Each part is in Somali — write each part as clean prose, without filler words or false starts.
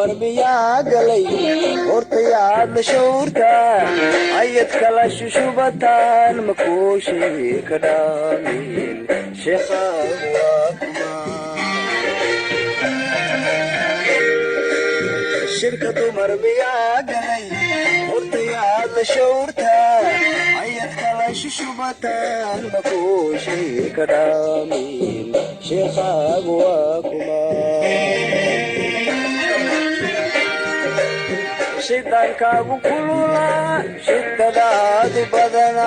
dumar miyaa galay hortayaad la shawrtaa ayad kala shushubataan makuushii ka dhaamin sheekhaadu waa kuma shirka dumar miyaa galay hortayaad la shawrtaa ayad kala shushubataan makuushii ka dhaamin sheekhaadu waa kuma shidaankaagu kululaa shidadaadu badana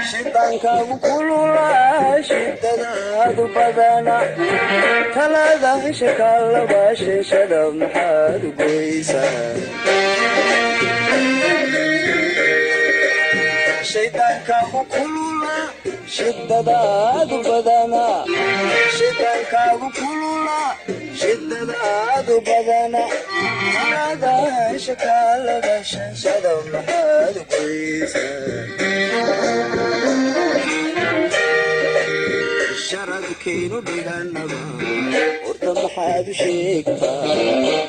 shidaankaagu kululaa shidadaadu badana talada shakaalaba sheeshada maxaad u goysaa shidaankaagu kululaa shidadaadu badana shidaankaagu kululaa shidadaadu badana talada shakaalaba sheeshada maxaad u goysaa sharadkaynu dhiganaba horta maxaad u sheegtaa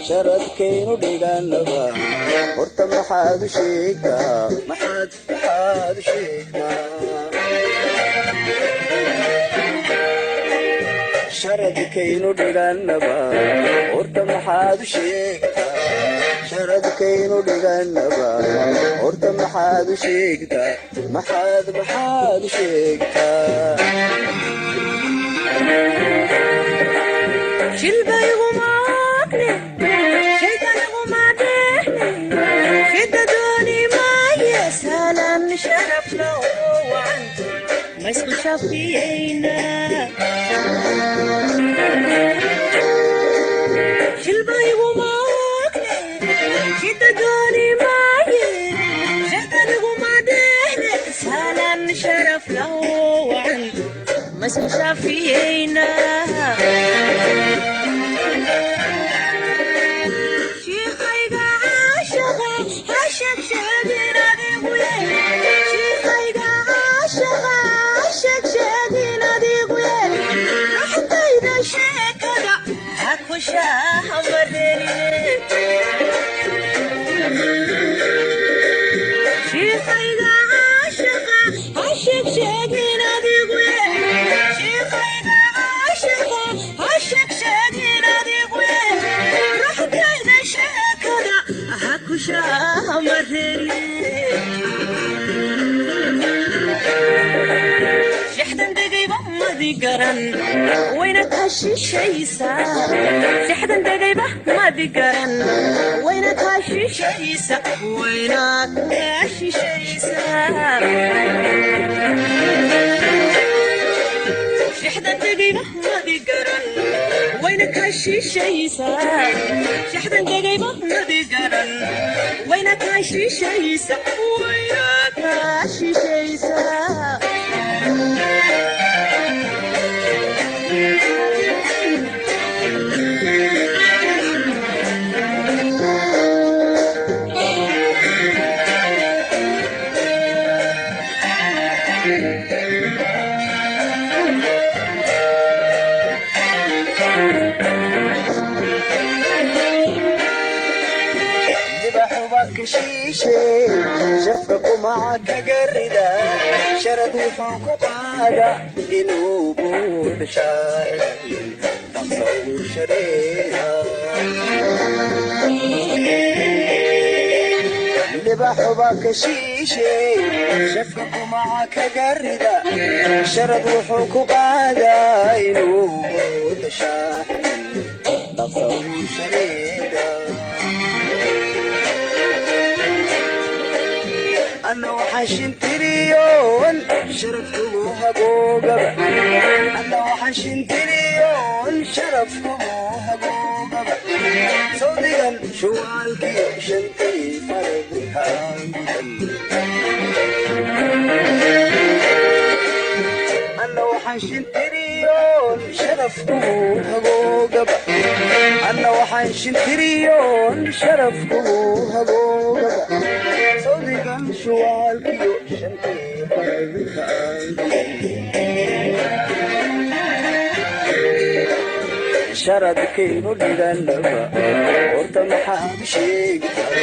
sharadkaynu dhiganaba horta maxaad u sheegtaa maxaad u sheegtaa sharadkaynu dhiganaba horta maxaad u sheegtaa sharadkaynu dhiganaba horta maxaad u sheegtaa maxaad u sheegtaa shilbaygumaagne shaytanigumaadehne shidadooni maaye salaan sharaflo wacanto maisku shafiyeyna shilbaygumaagne shidadooni maaye shaytanigumaadehne salaan sharaflo wacanto maisku shafiyeyna wayna kaashishaysaa sixdan degayba madi garan wayna kaashishaysaa wayna kaashishaysaa sixdan degayba madi garan wayna kaashishaysaa sixdan degayba madi garan wayna kaashishaysaa wayna kaashishaysaa shafka kumaca kagarida sharad wuxuu ku qaada inuu buudha shaacir tasawur shareera libaxuba ka shiishe shafka kumaca kagarida sharad wuxuu ku qaada inuu buudha shaacir tasawur shareera أنا وحشنتريون شرفكم هجوجبة أنا وحشنتريون شرفكم هجوجبة صدقا شو عالكي شنتي فرقها أنا وحشنتريون شرفكم هجوجبة أنا وحشنتريون شرفكم هجوجبة صدقا شو عالكي شنتي فرقها sharadkaynu dhiganaba horta maxaad sheegtaa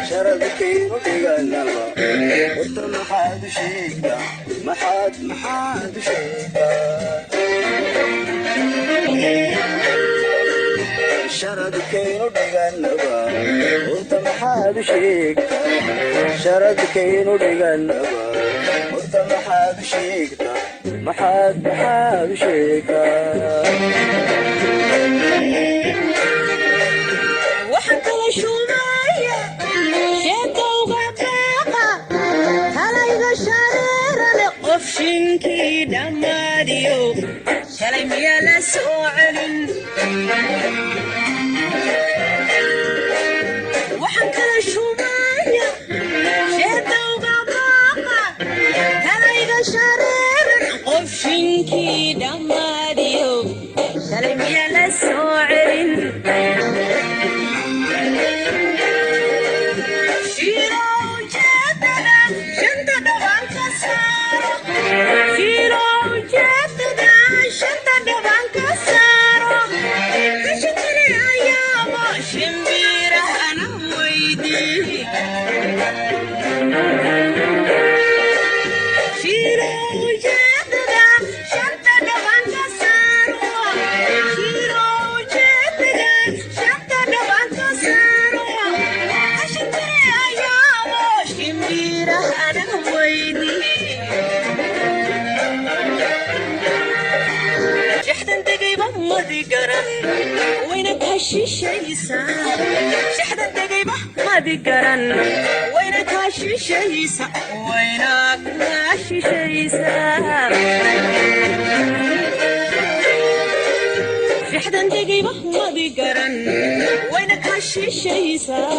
sharadkaynu dhiganaba horta maxaad sheegtaa maxaad sheegtaa sharadkaynu dhiganaba horta maxaad sheegtaa sharadkaynu dhiganaba horta maxaad sheegtaa maxaad sheegtaa waxaan kala shumaya sheekowga beeqa talayga shareerale qof shinkii dhammaadiyo shalay miyaa la soo celin waxaan kala shumaya sheekowga beeqa talayga shareerale qof shinkii dhammaadiyo shalay miyaa la soo celin شحدة دقيبة ما بقرن وينك هاشي شيسة وينك هاشي شيسة شحدة دقيبة ما بقرن وينك هاشي شيسة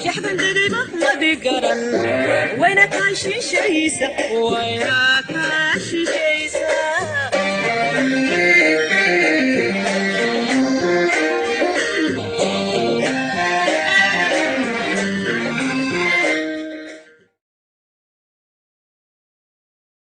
شحدة دقيبة ما بقرن وينك هاشي شيسة وينك هاشي شيسة